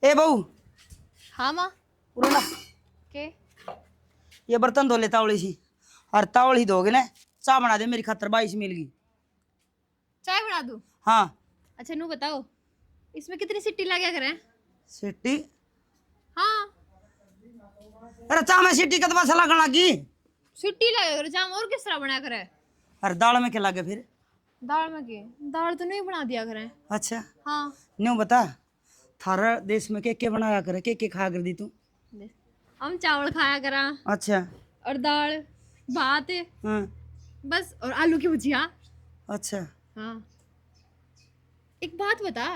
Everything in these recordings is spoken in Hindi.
ए बहू, हाँ माँ। उरो ना, के ये बर्तन धो ले तावड़ी सी। और तावड़ी धोगे ना, चाय बना दे मेरी खातर, 22 मिल गई। चाय बना दूँ? हाँ। अच्छा नू बताओ, इसमें कितनी सीटी लगा करें? सीटी? हाँ अरे चाय में सीटी कतबा से लगन लगी। सीटी लगा करे चाय में, और किस तरह बना करे? और दाल में क्या लगे फिर? दाल में के दाल तो नहीं बना दिया करें। अच्छा, हाँ न्यू बता, थारा देश में के बनाया करे, के खा कर दी तू? हम चावल खाया करा अच्छा। और दाल भात हाँ। बस, और आलू की भुजिया। अच्छा। हाँ एक बात बता,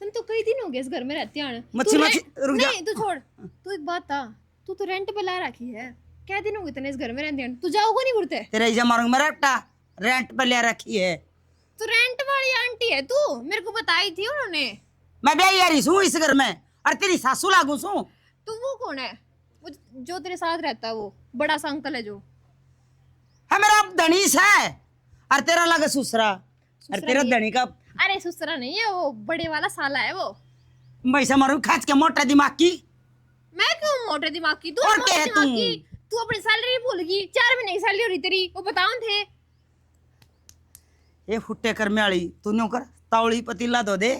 तुम तो कई दिन हो गए इस घर में रहती है। मच्छी रुक जा। नहीं तू छोड़, तू एक बात था, तू तो रेंट पे ला रखी है। क्या दिन हो गए तने इस घर में रहती है? तू जाओगे नहीं बुरते? तेरा इजा मारूंगा मेरा बेटा, रेंट पे ले रखी है। तू रेंट वाली आंटी है तू, मेरे को बताई थी उन्होंने। मैं ब्याही आ रही हूँ इस घर में, और तेरी सासू लागू सू। तू वो कौन है? वो जो तेरे साथ रहता है, वो बड़ा सा अंकल है जो? है मेरा धनीस है, और तेरा लगे सुसरा। और तेरा नहीं है। धनी का अरे सुसरा नहीं है वो, बड़े वाला साला है वो। पैसा मारू खाच के मोटा दिमाग की। मैं क्यों मोटे दिमाग की? तू और मोटे क्या है दिमाग तू? की? तू अपनी सैलरी भूल गई? 4 महीने की सैलरी हो रही तेरी, वो बताओ थे। ये फुट्टे कर्मे वाली, तू न्यू कर, तावड़ी पतीला धो दे,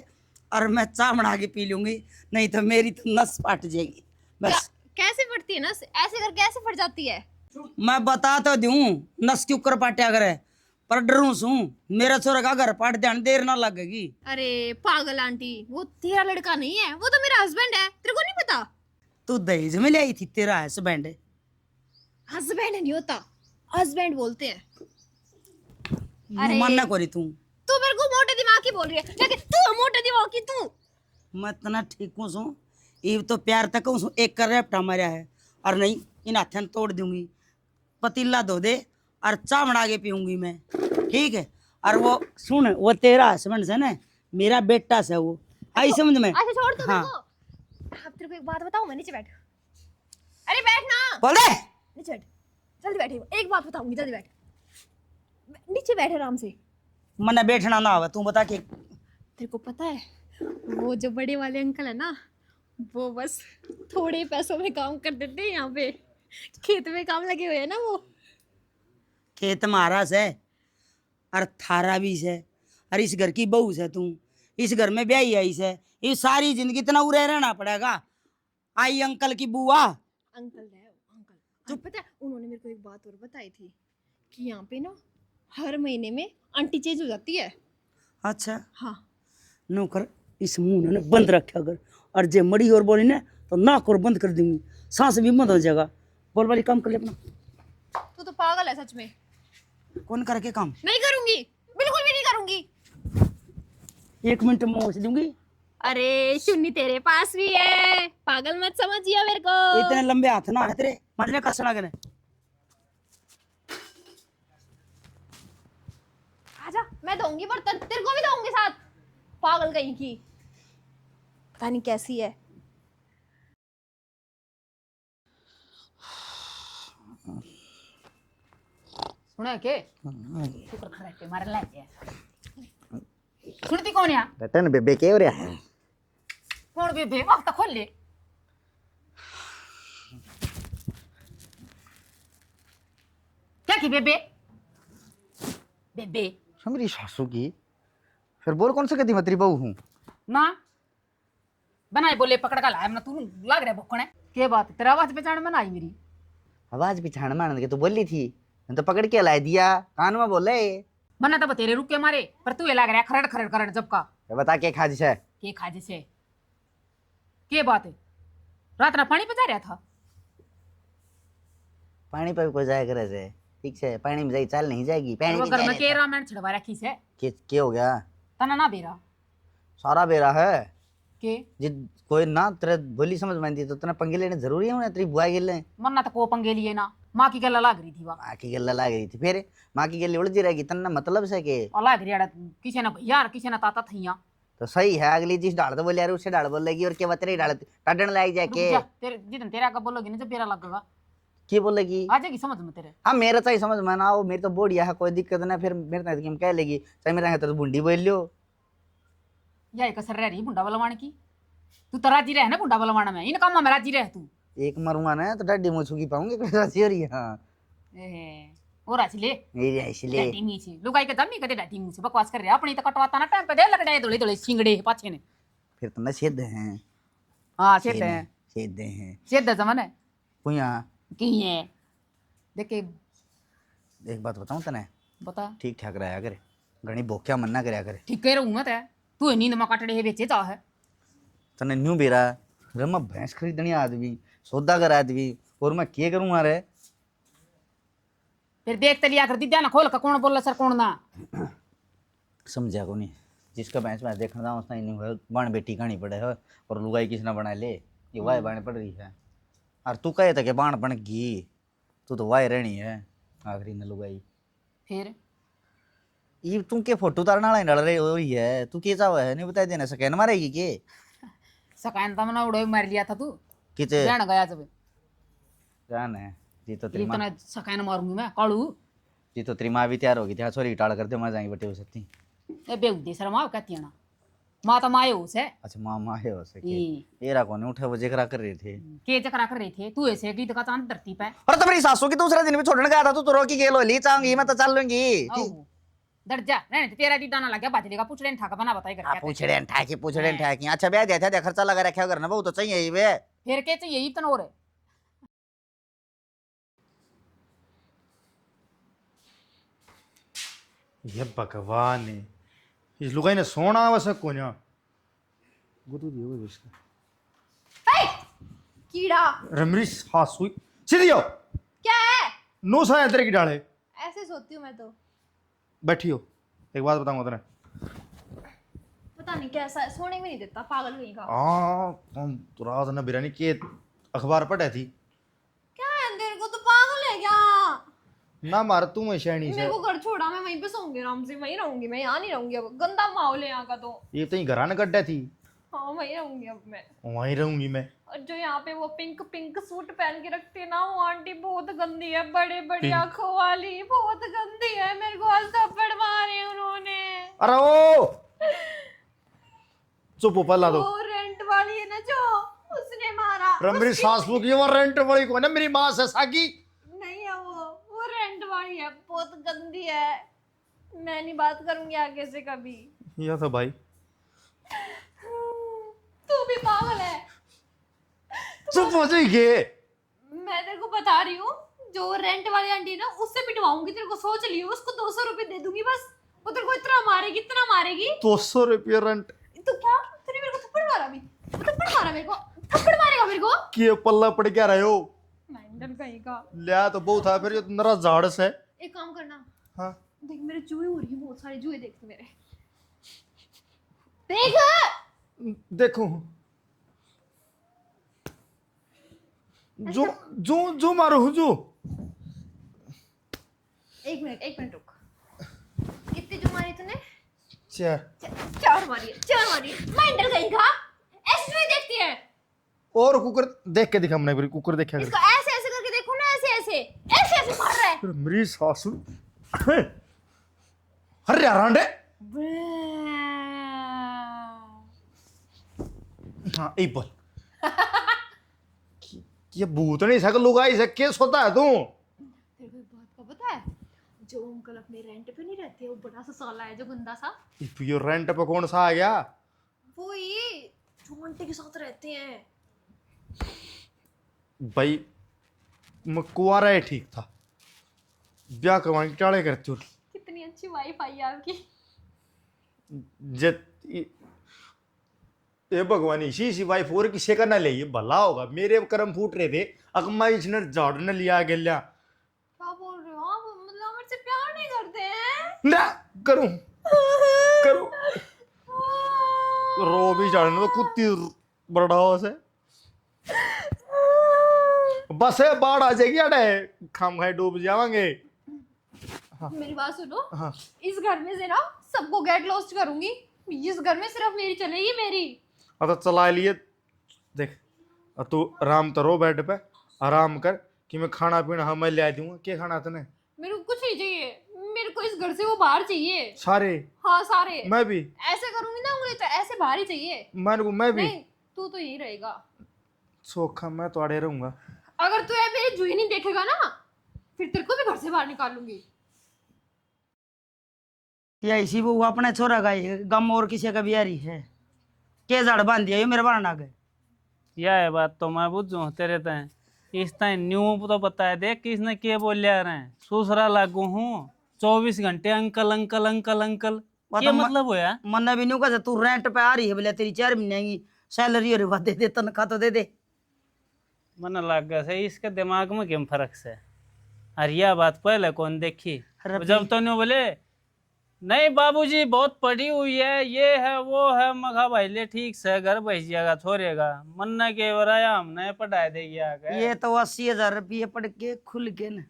और मैं चाय बना के पी लूंगी, नहीं तो मेरी तो नस फट जाएगी बस। कैसे फटती है नस? ऐसे करके ऐसे फट जाती है? मैं बता तो दूं, नस क्यों कर पाट्या करे, पर डरू सू मेरा छोरा का घर पाट ध्यान देर ना लगेगी। अरे पागल आंटी, वो तेरा लड़का नहीं है, वो तो मेरा हस्बैंड है, तेरे को नहीं पता? तू दहेज में ले आई थी, तेरा हस्बैंड? हस्बैंड नहीं होता, हस्बैंड बोलते हैं। अरे मानना कोरी तू। तू मेरे को मोटे दिमाग की बोल रही है, लेकिन तू मोटे दिमाग की तू। मैं इतना ठीक हूँ सू, ये तो प्यार तक हूँ, एक कर रेपटा मारा है, और नहीं इन हाथन तोड़ दूंगी। पतीला धो दे और चाय बना के पीऊंगी मैं, ठीक है? और वो सुन, वो तेरा हस्बैंड से ना, मेरा बेटा से वो, आई समझ में? अच्छा छोड़ तू हाँ। मेरे को। अब तेरे को एक बात बताऊं मैं? नीचे बैठ। अरे बैठ ना। बोल दे। नीचे बैठ, जल्दी बैठ। एक बात बताऊंगी, जल्दी बैठ। नीचे बैठ आराम से। मने बैठना ना आवे, तू बता के। तेरे को पता है, वो जो बड़े वाले अंकल है ना, वो बस थोड़े पैसों में काम कर देते हैं। यहाँ पे खेत में काम लगे हुए हैं ना वो। खेत मारा से, और थारा भी से, और इस घर की बहू से तू, इस घर में ब्याही आई से, ये सारी जिंदगी इतना उरे रहना पड़ेगा। आई अंकल की बुआ। अंकल है अंकल। तो पता है, उन्होंने मेरे को एक बात और बताई थी कि यहाँ पे ना हर महीने में आंटी चेंज हो जाती है। अच्छा। हाँ नौकर, इस मुंह ने बंद रखा कर, और जे मड़ी और बोली ना तो नाक और बंद कर दूंगी, सांस भी बंद हो जाएगा। बोल वाली काम कर ले अपना। तू तो पागल है सच में। कौन करके काम? नहीं करूंगी, बिल्कुल भी नहीं करूंगी। 1 मिनट में पहुंच दूंगी। अरे शून्य तेरे पास भी है, पागल मत समझिए मेरे को। इतने लंबे हाथ ना है तेरे, मरने का सड़ा करे। आजा, मैं दूंगी बर्तन, तेरे को भी दूंगी साथ। पागल कहीं की, पता नहीं कैसी है। सुना के शुक्र खराटे मार लाजे सुनती कौन या रटन बेबे के हो रहा है? कौन बेबे? वक्त खोल ले। क्या की बेबे? बेबे मेरी सासू की, फिर बोल कौन से कहती मैं तेरी बहू हूँ? ना बनाए बोले पकड़ का लाया ना, तू लाग रहा भुक्कण है। के बात तेरा आवाज पहचान में ना आई मेरी? आवाज पहचान मान के तो बोली थी, मैं तो पकड़ के ला दिया, कान में बोले। मना तो तेरे रुक के मारे, पर तू ये लाग रहा खरड़ खरड़ खरड़ जब का। बता के खाजिश है? के खाजे से के बात है? रात ना पानी पचा रहा था? पानी पर को जाए करे से, ठीक से पानी में जाई चाल नहीं जाएगी। पानी में घर में जाए के रामायण छिड़वा रखी से। के हो गया? तना ना बेरा सारा बेरा है के जिद कोई ना तेरे बोली समझ में आती तो तेने पंगे लेने जरूरी है तेरी बुआ गिले। मन्ना तो को पंगे लिए ना, माँ की गला लाग रही थी। माँ की गल्ला लाग रही थी, फिर माँ की गल्ली उलझी रहेगी, तन्ना मतलब से के लाग रही किसी ने भैया किसी ने ताता थैया। तो सही है, अगली जिस डाल तो बोले यार उससे डाल बोलेगी, और क्या बतरी डाल टाडन लाग जाए के तेरे जितन तेरा का बोलोगी ना जब बेरा लगेगा की बोलेगी? आ जाएगी समझ में तेरे। हाँ मेरा तो ही समझ में ना हो, मेरी तो बोढ़िया है, कोई दिक्कत ना, फिर मेरे तो कह लेगी चाहे मेरा तो बूढ़ी बोल लो। या कसर रह रही बुंडा वाला माण की। तू तो राजी रहे ना गुंडा बलवाना में इन कामों में राजी रह तू। एक मरूंगा ना तो डड्डी मुझ की पाऊंगी कैसी हो रही है। हाँ ओ राजी ले मेरी इसलिए डाटी मी छे लुगाई के दमी कदे डाटी मुंह से बकवास कर रहे अपनी तो कटवाता ना टाइम पे दे लगड़े धोले धोले सिंगड़े पाछे ने। फिर तो ना सिद्ध हैं। हां सेद है सिद्ध हैं सेद जमाने पुया। की है देखे एक बात बताऊं तने, बता ठीक ठाक रहा करे, घणी भूख्या मन ना करया करे। ठीक कह रहूं मैं ते तू नींद में काटड़े है बेचे जा है तने न्यू बेरा रमा भैंस खरीदनी आदमी सौदा कर आदमी और मैं क्या करूंगा रे। फिर देख तलिया कर दिया ना खोल का कौन बोल सर कौन ना समझा को नहीं, जिसका भैंस मैं देखना था उसने नहीं है बाण बेटी कहानी पड़े है और लुगाई किसने बना ले ये वाय बाण पड़ रही है। और तू कहे था कि बाण बन गई तू तो वाय रहनी है आखिरी न लुगाई। फिर ये तुम के फोटो तारना वाला डल रहे हो ही है तू के चाव है नहीं बता देना स्कैन मारेगी के सकान तम ना उड़ो मार लिया था तू किते जान गया जब जान है जी तो तेरी इतना सकान मारूंगी मैं कालू जी तो तेरी माँ भी तैयार होगी थी सॉरी टाल कर दे मैं जाएंगे बटे हो सकती। ए बेउदे शर्मा कहती है ना माँ तो माए हो से अच्छा माँ माँ है हो सके ई ये राको ने उठे वो जिक्र कर रहे थे के चकरा कर रहे थे तू ऐसे गीत का चांद धरती पे और तो मेरी सासू की दूसरे दिन भी छोड़ने गया था तू तो रोकी गेलो ली चाहूंगी मैं तो चल लूंगी। डर जा नहीं तो तेरा दीदा ना लगे बात लेगा पूछ लेन ठाका बना बताई हाँ कर पूछड़े ठाकी अच्छा ब्याह दिया था खर्चा लगा रखा करना बहुत तो चाहिए ही वे। फिर के चाहिए इतना और ये भगवान है इस लुगाई ने सोना आवश्यक को ना गुरु दियो इसका कीड़ा रमरीश हासुई सीधी हो क्या है? नो सा अंदर की डाले ऐसे सोती हूँ मैं तो। बैठी हो एक बात बताऊंगा तेरे पता नहीं कैसा है, सोने भी नहीं देता पागल कहीं का। हम तो रात ने बिरानी के अखबार पढ़े थी क्या है अंधेरे को, तो पागल है क्या? ना मार तू मैं शैनी से मेरे को घर छोड़ा, मैं वहीं पे सोऊंगी आराम से, वहीं रहूंगी मैं, यहाँ नहीं रहूंगी अब। गंदा माहौल है यहाँ का तो। ये तो घरा न गड्ढा थी हाँ वहीं रहूंगी अब मैं। वहीं रहूंगी मैं। और जो यहाँ पे वो पिंक पिंक सूट पहन के रखती है ना, वो आंटी बहुत गंदी है, बड़े बड़ी आंखों वाली, बहुत गंदी है। मेरे को आज थप्पड़ मारे उन्होंने। अरे ओ चुप हो पल्ला दो वो रेंट वाली है ना जो, उसने मारा। रमरी सासू की वो रेंट वाली को ना मेरी माँ से साकी नहीं है वो रेंट वाली है, बहुत गंदी है। मैं नहीं बात करूंगी आगे से कभी। यह था भाई तू भी पागल है। चुप हो जाइए मैं तेरे को बता रही हूँ, जो रेंट वाली आंटी है ना, उससे पिटवाऊंगी तेरे को। सोच लियो, उसको 200 रुपए दे दूंगी बस। वो तेरे को इतना मारेगी, इतना मारेगी। 200 रुपये रेंट तो क्या तूने मेरे को थप्पड़ मारा? भी थप्पड़ मारा मेरे को, थप्पड़ मारेगा मेरे को। कि पल्ला पड़ क्या रहे हो मैंडल कहीं का। लिया तो बहुत था फिर नरा झाड़स है। एक काम करना, हाँ देख मेरे जुए हो रही है, बहुत सारे जुए देख मेरे। देख देखो जो जो जो मारो जो एक मिनट रुक। कितने जो मारी तूने? चार चार मारी मैंडल कहीं का। ऐसे जुए देखती है। और कुकर देख के दिखा मैंने कुकर देखा इसको ऐसे ऐसे करके देखो ना, ऐसे मार रहा है। मेरी सासू अरे रांडे हाँ एक बोल ये भूत नहीं सकल लुगा इसे केस होता है तू तेरे को एक बात का पता है? जो अंकल अपने रेंट पे नहीं रहते, वो बड़ा सा साला है जो गंदा सा, ये रेंट पे कौन सा आ गया? वो ही जो आंटी के साथ रहते हैं। भाई मैं कुआरा ही ठीक था, ब्याह करवाने की टाले करती हूँ। कितनी अच्छी वाइफ आई है आपकी। ये भगवान इसी वाइफ और किसे का ना ले ये भला होगा। मेरे कर्म फूट रहे थे अकमा इसने झाड़ न लिया गया। क्या बोल रहे हो आप? मतलब मेरे से प्यार नहीं करते हैं? ना करूं करूं रो भी झाड़ने तो कुत्ती बड़ा से बस है बाढ़ आ जाएगी अड़े खाम खाए डूब जावांगे। हाँ। मेरी बात सुनो। हाँ। इस घर में से ना सबको गेट लॉस्ट करूंगी। इस घर में सिर्फ मेरी चलेगी, मेरी। तो चला लिए देख तू आराम तो रो बेड पे आराम कर कि मैं खाना पीना हाँ मैं ले दूंगा। क्या खाना तने? मेरे को कुछ नहीं चाहिए, मेरे को इस घर से वो बाहर चाहिए। सारे? हाँ सारे। मैं भी ऐसे करूंगी ना उंगली तो ऐसे बाहर ही चाहिए। मैं भी नहीं तू तो यहीं रहेगा। सोखा मैं तोड़े रहूंगा। अगर तू ये मेरी जुई नहीं देखेगा ना, फिर तेरे को भी घर से बाहर निकालूंगी। या इसी वो अपने छोरा का ही गम और किसी का बिहारी है के जड़ बांध दिया ये मेरे बाण आ गए। यह है बात तो मैं बुझू तेरे तय इस तय न्यू तो पता है देख किसने के बोलिया रहे सूसरा लागू हूँ 24 घंटे अंकल अंकल अंकल अंकल ये मतलब होया। मन भी नहीं कहा तू रेंट पे आ रही है बोले तेरी 4 महीने की सैलरी और दे दे तनख्वाह तो दे दे। मन लग गया से इसके दिमाग में क्यों फर्क से। अरे यह बात पहले कौन देखी जब तो नहीं बोले नहीं बाबूजी बहुत पढ़ी हुई है ये है वो है मखा भाई ले ठीक से घर बैठ जाएगा छोड़ेगा मन्ना के वराया हमने पढ़ाई देगी आगे। ये तो 80,000 रुपये पढ़ के खुल के न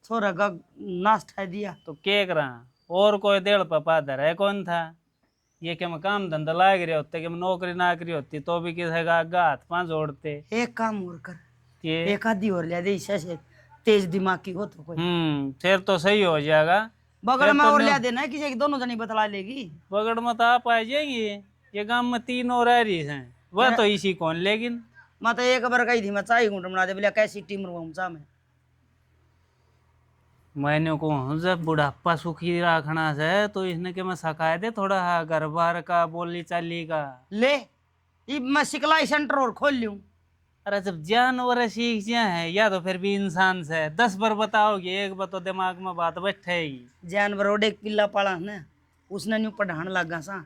छोरा का नाश्ता दिया तो के करा और कोई डेढ़ पादर है कौन था ये कि मैं काम धंधा लाग रहे होते कि मैं नौकरी नाकरी होती तो भी किसी का आगा हाथ पांव जोड़ते। एक काम और कर ये एक आधी और ले दे से तेज दिमाग की हो तो कोई फिर तो सही हो जाएगा। बगल में और ले देना किसी की दोनों जनी बतला लेगी। बगड़ में तो आप आ जाएंगी ये गांव में 3 और आ रही हैं वह तो इसी कौन लेकिन मैं तो एक बार कही थी मैं चाय घूट बना दे बोले कैसी टीम चा में मैंने को जब बुढ़ापा सुखी रखना से तो इसने के मैं सकाए दे थोड़ा घर बार का बोली चाली का ले मैं सिखलाई सेंटर और खोल लूं। अरे जब जानवर सीख जाए है या तो फिर भी इंसान से 10 बार बताओगे एक बार तो दिमाग में बात बैठेगी। जानवर और एक पिल्ला पाला ना उसने न्यू पढ़ाने लगा सा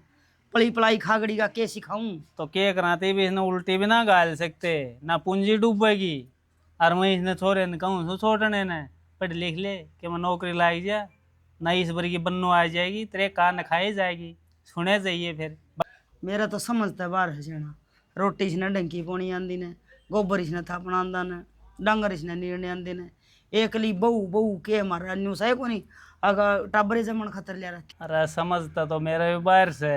पली पलाई खागड़ी का के सिखाऊं तो के कराते भी इसने उल्टी भी ना गाल सकते ना पूंजी डूबेगी। और मैं इसने छोरे ने कहूँ सो छोटने ने पढ़ लिख ले कि मैं नौकरी लाई जा ना इस बार की बन्नू आ जाएगी तेरे कान खाई जाएगी सुने चाहिए फिर। मेरा तो समझता बाहर है जाना रोटी इसने डंकी पौनी आंदी ने गोबर इसने थापना आंदा ने डंगर इसने नीरने आंदे ने एकली बहू बहू के मारा न्यू सही को नहीं अगर टाबरे जमन खतर ले रखी। अरे समझता तो मेरा भी बाहर से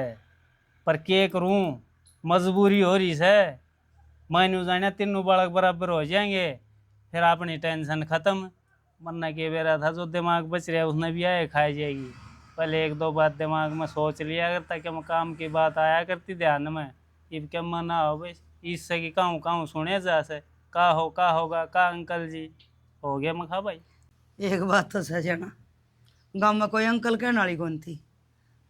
पर के करूँ मजबूरी हो रही से मैं जाने 3 बालक बराबर हो जाएंगे फिर अपनी टेंशन ख़त्म। मरना के बेरा था जो दिमाग बच रहा है उसने भी आए खाई जाएगी। पहले 1-2 बात दिमाग में सोच लिया करता कि मैं काम की बात आया करती ध्यान में इब क्या मना हो भाई इससे कि कहूँ सुने जा से का होगा का अंकल जी हो गया मैं खा भाई। एक बात तो सही जाना गाँव में कोई अंकल कहने वाली कौन थी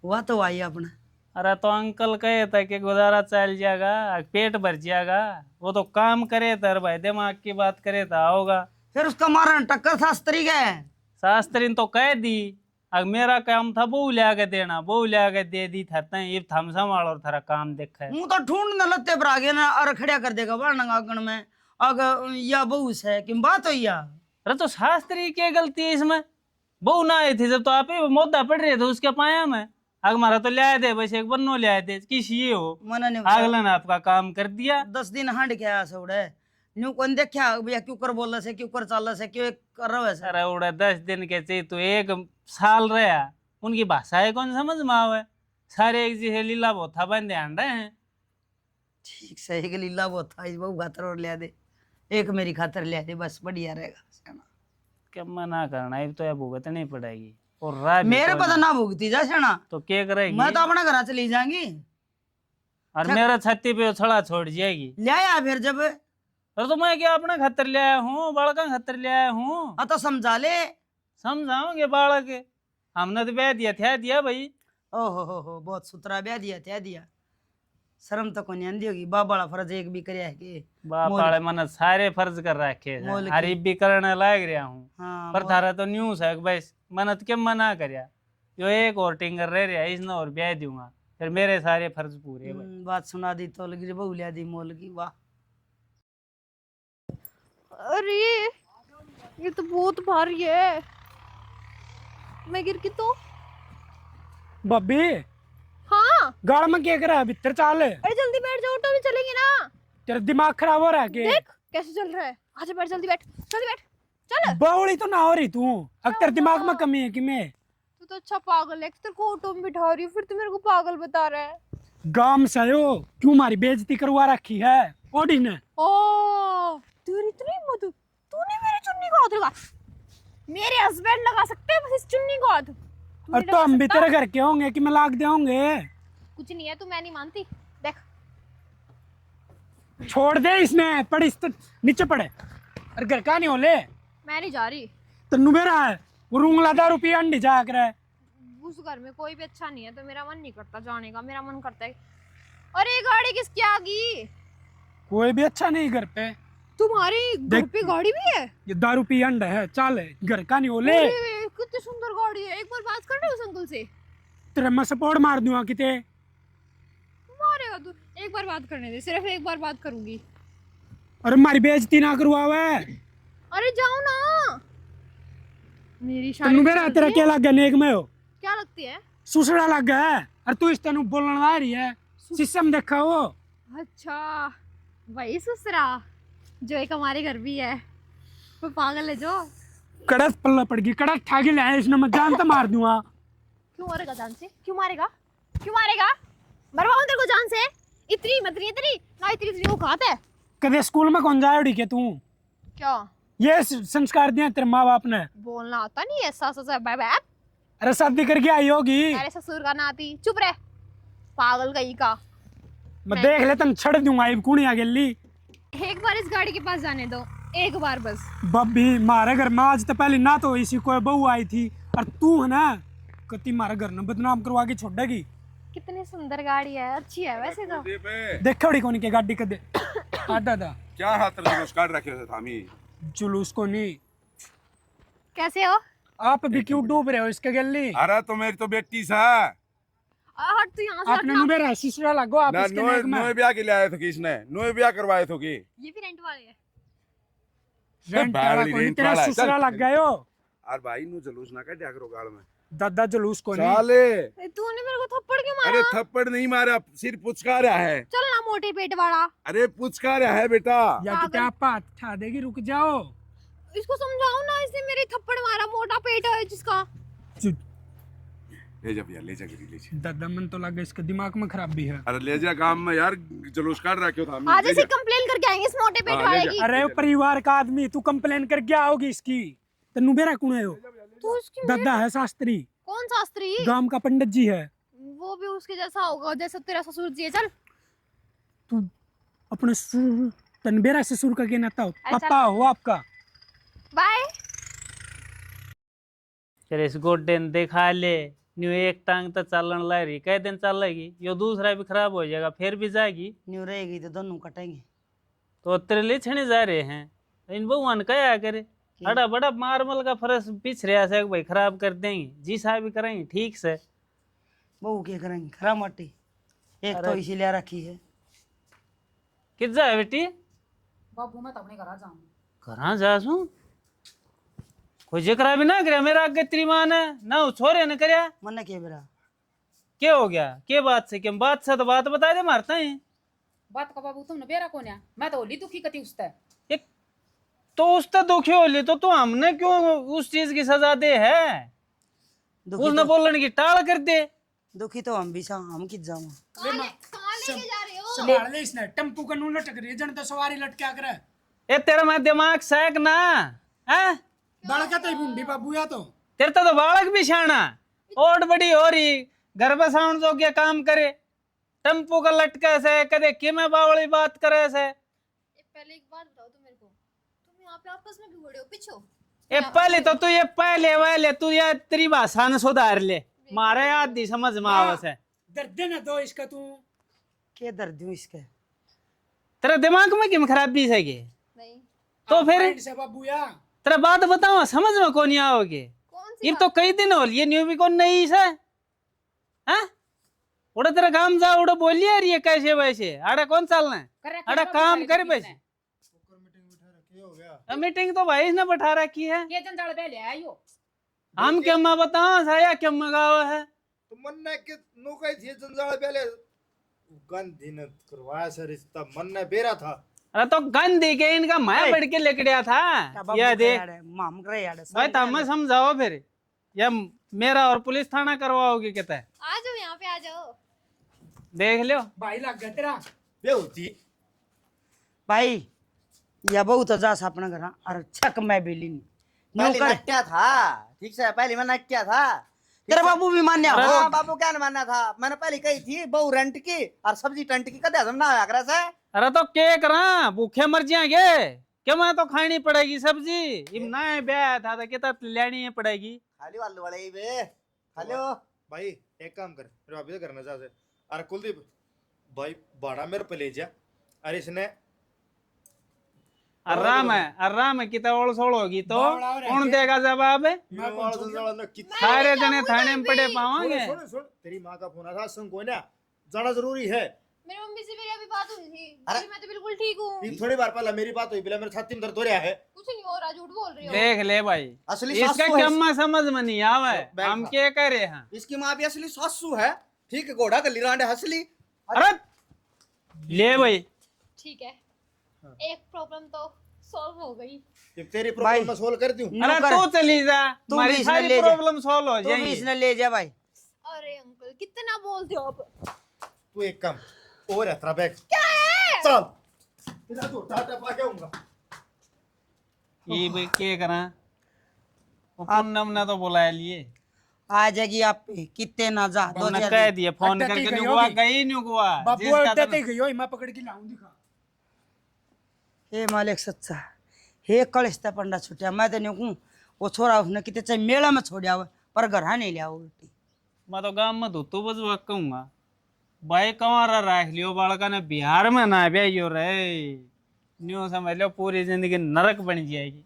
वह तो आई अपना। अरे तो अंकल कहे था कि गुजारा चल जाएगा पेट भर जाएगा वो तो काम करे था भाई दिमाग की बात करे था होगा। फिर उसका मारन टक्कर शास्त्री गए शास्त्री ने तो कह दी अब मेरा काम था बहू ले आके देना बहू ले आके दे दी थरते ये थम संभाल और थारा काम देखा है। मुँह तो ढूंढ न लत्ते पर आगे ना और खड़ा कर देगा वरना आंगन में अगर या बहू से कि बात हो या। अरे तो शास्त्री की गलती है इसमें बहू ना आई थी जब तो आप ही मोदा पड़ रहे थे उसके पाया में अग मारा तो ले आए थे बस एक बन्नो ले आए थे किस ये हो मना ने अगला ने आपका काम कर दिया 10 दिन हांड के आया सौड़े न्यू कौन देखा भैया क्यों कर बोल से क्यों कर चाल से क्यों कर रहा है। अरे उड़ा 10 दिन के चाहिए तो 1 साल रहा उनकी भाषाएं कौन समझ में आवे सारे एक जैसे लीला बहुत था बन ध्यान रहे हैं। ठीक से एक लीला वो था इस बहू खातर और ले दे एक मेरी खातर ले दे बस बढ़िया रहेगा। क्या मना करना है तो यह भुगतनी पड़ेगी और रात मेरे पता ना भुगती जा सेना तो क्या करेगी मैं तो अपना घर चली जाऊंगी और मेरा छत्ती पे छड़ा छोड़ जाएगी। ले आया फिर जब अरे तो मैं क्या अपना खतर ले आया हूँ बालका खतर ले आया हूँ तो समझा ले समझाओगे बालक हमने तो ब्याह दिया भाई। ओहो हो बहुत सुतरा ब्याह दिया शर्म तो कोनी आंदी होगी बाप वाला फर्ज एक भी करया है कि बाप वाले मन सारे फर्ज कर रखे हैं अरे भी करने लाग रहा हूँ। हाँ पर थारा तो न्यूज है भाई मनत के मना करया जो एक और टिंगर रह रहा इसने और ब्याह दूंगा फिर मेरे सारे फर्ज पूरे भाई। बात सुना दी तो लगी बहू लिया दी मोल की वाह। अरे ये तो बहुत भारी है, मैं गिर की तो। बब्बी हाँ गाड़ में क्या करा है भीतर चाल। अरे जल्दी बैठ जाओ ऑटो में चलेंगे ना। तेरा दिमाग खराब हो रहा है के देख कैसे चल रहा है, आजा बैठ जल्दी बैठ चल। बावड़ी तो ना हो रही तू अब तेरे दिमाग में कमी है कि मैं तू तो अच्छा पागल है, तेरे को ऑटो में बिठा रही हूँ फिर तू मेरे को पागल बता रहा है। गांव से आयो क्यों मारी बेइज्जती करवा रखी है ओडी ने। ओ तेरी इतनी हिम्मत, तूने मेरी चुन्नी को हाथ लगा, मेरे हस्बैंड लगा सकते हैं बस इस चुन्नी को हाथ। और तो हम भी तेरे घर के होंगे कि मैं लाग दे होंगे। कुछ नहीं है, तू मैं नहीं मानती। देख छोड़ दे इसने पड़ इस नीचे पड़े और घर का नहीं हो ले मैं नहीं जा रही। तन्नू मेरा है वो रूंगला 10 रुपये अंडी जा कर है। उस घर में कोई भी अच्छा नहीं है तो मेरा मन नहीं करता जाने का। मेरा मन करता है। अरे ये गाड़ी किसकी आ गई? कोई भी अच्छा नहीं घर पे। तुम्हारे घर पे गाड़ी भी है? ये 10 रुपये अंडा है चल घर का नहीं हो ले। अरे, कितनी सुंदर गाड़ी है। एक बार बात कर रहे उस अंकल से। तेरे मैं सपोर्ट मार दूंगा किते। मारेगा तू? एक बार बात करने दे, सिर्फ एक बार बात करूंगी। और हमारी बेइज्जती ना करवावे। अरे जाओ ना। मेरी तन्नू शादी मेरा तेरा क्या लग गया नेक में हो क्या लगती है? सुसड़ा लग गया है और तू इस तेनू बोलने आ रही है सिस्टम देखा हो। अच्छा वही सुसरा जो एक हमारे घर भी है। वो पागल है जो। कड़क पल्ला पड़ गई कड़क ठागे ले आए इसने मैं जान तो मार दूंगा। क्यों मारेगा जान से? क्यों मारेगा? क्यों मारेगा? मरवाऊं तेरे को जान से? इतनी मत रही तेरी ना इतनी इतनी औकात है। कदे स्कूल में कौन जाए उड़ी के तू क्या ये संस्कार दिए तेरे माँ बाप ने। बोलना आता नहीं है? सस बाय बाय। अरे शादी करके आई होगी। अरे ससुर का नाती चुप रह पागल कहीं का। मैं देख ले तन छड़ दूंगा ये कुड़िया गेली। एक बार इस गाड़ी के पास जाने दो, एक बार बस। बब्बी मारे घर में आज तो पहले ना तो इसी कोई बहू आई थी और तू है ना कति मारे घर ने बदनाम करवा के छोड़ेगी। कितनी सुंदर गाड़ी है, अच्छी है वैसे तो। देखा उड़ी कोनी के गाड़ी कदे आदा दा क्या हाथ जुलूस काट रखे थे थामी। जुलूस को नहीं। कैसे हो? आप भी क्यों डूब रहे हो इसके गली। अरे तो मेरी तो बेटी सा हट तू यहाँ से। आपने मेरा ससुरा लगो आप ना इसके नेक में। नोए ब्याह के लिए आए थे कि इसने नोए ब्याह करवाए थे कि ये भी रेंट वाले हैं। रेंट वाला बावली कोनी रेंट तेरा वाला है, ससुरा चल। लग गए हो। और भाई नु जुलूस ना काट करो गाल में दादा जुलूस को नहीं। साले। तूने मेरे को थप्पड़ क्यों मारा? अरे थप्पड़ नहीं मारा सिर पुचकारा है। चल ना मोटे पेट वाला। अरे पुचकारा है बेटा। या कि क्या आप हाथ उठा देगी रुक जाओ। इसको समझाओ ना, इसने मेरे थप्पड़ मारा। मोटा पेट है जिसका। ले जा भैया ले जा गिरी ले जा। दादा मन तो लग गया इसके दिमाग में खराबी है। अरे ले जा काम में यार जुलूस काट रखे हो थामी। आज ले ऐसे जा। कंप्लेन करके आएंगे इस मोटे पेट हाँ, वाले ले जा। की। अरे परिवार का आदमी तू कंप्लेन कर क्या होगी इसकी। तन्नू मेरा कौन है हो तू इसकी दादा है शास्त्री कौन शास्त्री? गांव का पंडित जी है। वो भी उसके जैसा होगा जैसा तेरा ससुर जी है। चल तू अपने तनबेरा ससुर का क्या नाता हो अच्छा। पापा हो आपका। बाय। फिर इस गोड्डे ने देखा ले न्यू एक टांग तो चलन ला रही कई दिन चलेगी यो दूसरा भी खराब हो जाएगा फिर भी जाएगी न्यू रहेगी तो दोनों कटेंगे। तो तेरे लिए छने जा रहे हैं इन बहुआन क्या करे अड़ा बड़ा मार्बल का फर्श पिछ रहा से भाई खराब कर देंगे जी साहब भी करेंगे ठीक से। बहू क्या करेंगे खरा माटी एक तो इसीलिए रखी है। कित जा बेटी बाबू मैं तो अपने घर जाऊँ। कहाँ जासू कोई जिक्र भी ना करे मेरा आगे तेरी माँ ने ना उस छोरे ने करया मन के बेरा क्या हो गया के बात से क्या बात से तो बात बता दे मारता है बात का बाबू तुमने बेरा कौन है? मैं तो होली दुखी कती उसते। एक तो उससे दुखी हो ली तो हमने क्यों उस चीज की सजा दे है उसने बोलने की टाल कर दे। दुखी तो हम भी सा हम कित जाऊँ। कहाँ लेके जा रहे हो? संभाल ले इसने टेम्पू का नू लटक रही है जन तो सवारी लटका करे। ए तेरा मैं दिमाग सैक ना है बड़का तो बूंदी बाबू या तो तेरे तो बालक भी शाना ओट बड़ी हो रही घर में साउंड जो क्या काम करे टेम्पू का लटका से कदे कि मैं बावली बात करे से। पहले एक बात बताओ तुम मेरे को, तुम यहाँ पे आपस में क्यों खड़े हो? पीछो ए पहले तो तू ये पहले वाले तू ये तेरी भाषा न सुधार ले मारे आदि समझ में आवस है दर्द न दो इसका तू। के दर्द दूं इसके। तेरा दिमाग में क्यों खराबी है के नहीं। तो फिर माइंड से बाबू या तेरा बात बताओ समझ में कौन आओगे कौन सी ये तो कई दिन हो लिए न्यू भी कौन नहीं से हैं उड़ा तेरा काम जा उड़ा बोलिए ये कैसे वैसे आड़ा कौन चलना है अड़ा काम कर पैसे मीटिंग तो भाई इसने बैठा रखी है ये जंजाल बे ले आयो। हम क्या मैं बताओ साया क्या मंगावा है तो मन ने के नो कई थी जंजाल पहले गंदी न करवाया सर रिश्ता मन ने बेरा था। अरे तो गंदी के इनका मैं बढ़ के लेकड़िया था ये देख माम करे यार भाई तब मैं समझाओ फिर ये मेरा और पुलिस थाना करवाओगे कहता है आ जाओ यहाँ पे आ जाओ। देख लो भाई लग गया तेरा बेहोती भाई या बहू तो जा अपना घर और छक मैं बेली नहीं पहले नौकर नट्या था ठीक से पहले मैं नट्या था तेरे बाबू भी मान्या हो हाँ बाबू क्या न मानना था, मैंने पहले कही थी बहु रेंट की और सब्जी टंट की कदे हम ना आया करे से। अरे तो के करा भूखे मर जाएंगे क्या, मैं तो खानी पड़ेगी सब्जी। इम ना ब्याह था तो कितना लेनी है पड़ेगी। खाली वाले वाले ही बे हेलो भाई एक काम कर, मेरे भाभी तो करना चाहते। अरे कुलदीप भाई भाड़ा मेरे पे ले जा। अरे इसने आराम है कितना ओल सोल होगी तो कौन देगा जवाब। सारे जने थाने में पड़े पावांगे। सुन सुन, तेरी माँ का फोन था, सुन कोई ना जाना जरूरी है। मेरी मम्मी से मेरी अभी बात हुई थी। अरे, मैं तो बिल्कुल ठीक हूँ। ये थोड़ी बार पहले मेरी बात हुई, बिला मेरे छाती में दर्द हो रहा है। कुछ नहीं हो रहा, झूठ बोल रही हो। देख ले भाई, असली इसका सासू है। कम्मा समझ में नहीं आवे, बैठ हम खा। क्या करे हैं। इसकी माँ भी असली सासू है, ठीक है, घोड़ा गली रांडे हंसली। अरे ले भाई, ठीक है, एक प्रॉब्लम तो सॉल्व हो गई। ये तेरी प्रॉब्लम मैं सोल्व कर दूं। अरे तू चली जा, तू भी हमारी इसने सारी ले जा। प्रॉब्लम सॉल्व हो तू भी जाएगी। इसने ले जा भाई। अरे अंकल कितना बोलते हो आप। तू एक काम और यात्रा बैग क्या है, चल तेरा तो टाटा पा के आऊंगा। ये भाई क्या करा, वो पूनम ने तो बुलाया लिए, आ जाएगी आप पे, कितने ना जा दो तुमने चार कह दिन। दिया फोन अट्टा करके ठीक है, नुकुआ योगी। गई नुकुआ बाबू जिसका अड्डा तो- ते गयो, मैं पकड़ के लाऊं दिखा। हे मालिक सच्चा, हे कलिस्ता पंडा छुटिया। मैं तो नहीं कहूँ वो छोरा उसने कितने चाहे मेला में छोड़ा हुआ पर घर नहीं लिया उल्टी। मैं तो गांव में धोतो बजवा कहूंगा भाई कमारा रख लियो बालका ने, बिहार में ना ब्याह रहे न्यू समझ लो पूरी जिंदगी नरक बन जाएगी।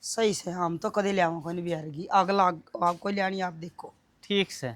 सही से हम तो कदे लिया कोई नहीं बिहार की, अगला आपको लियानी आप देखो। ठीक से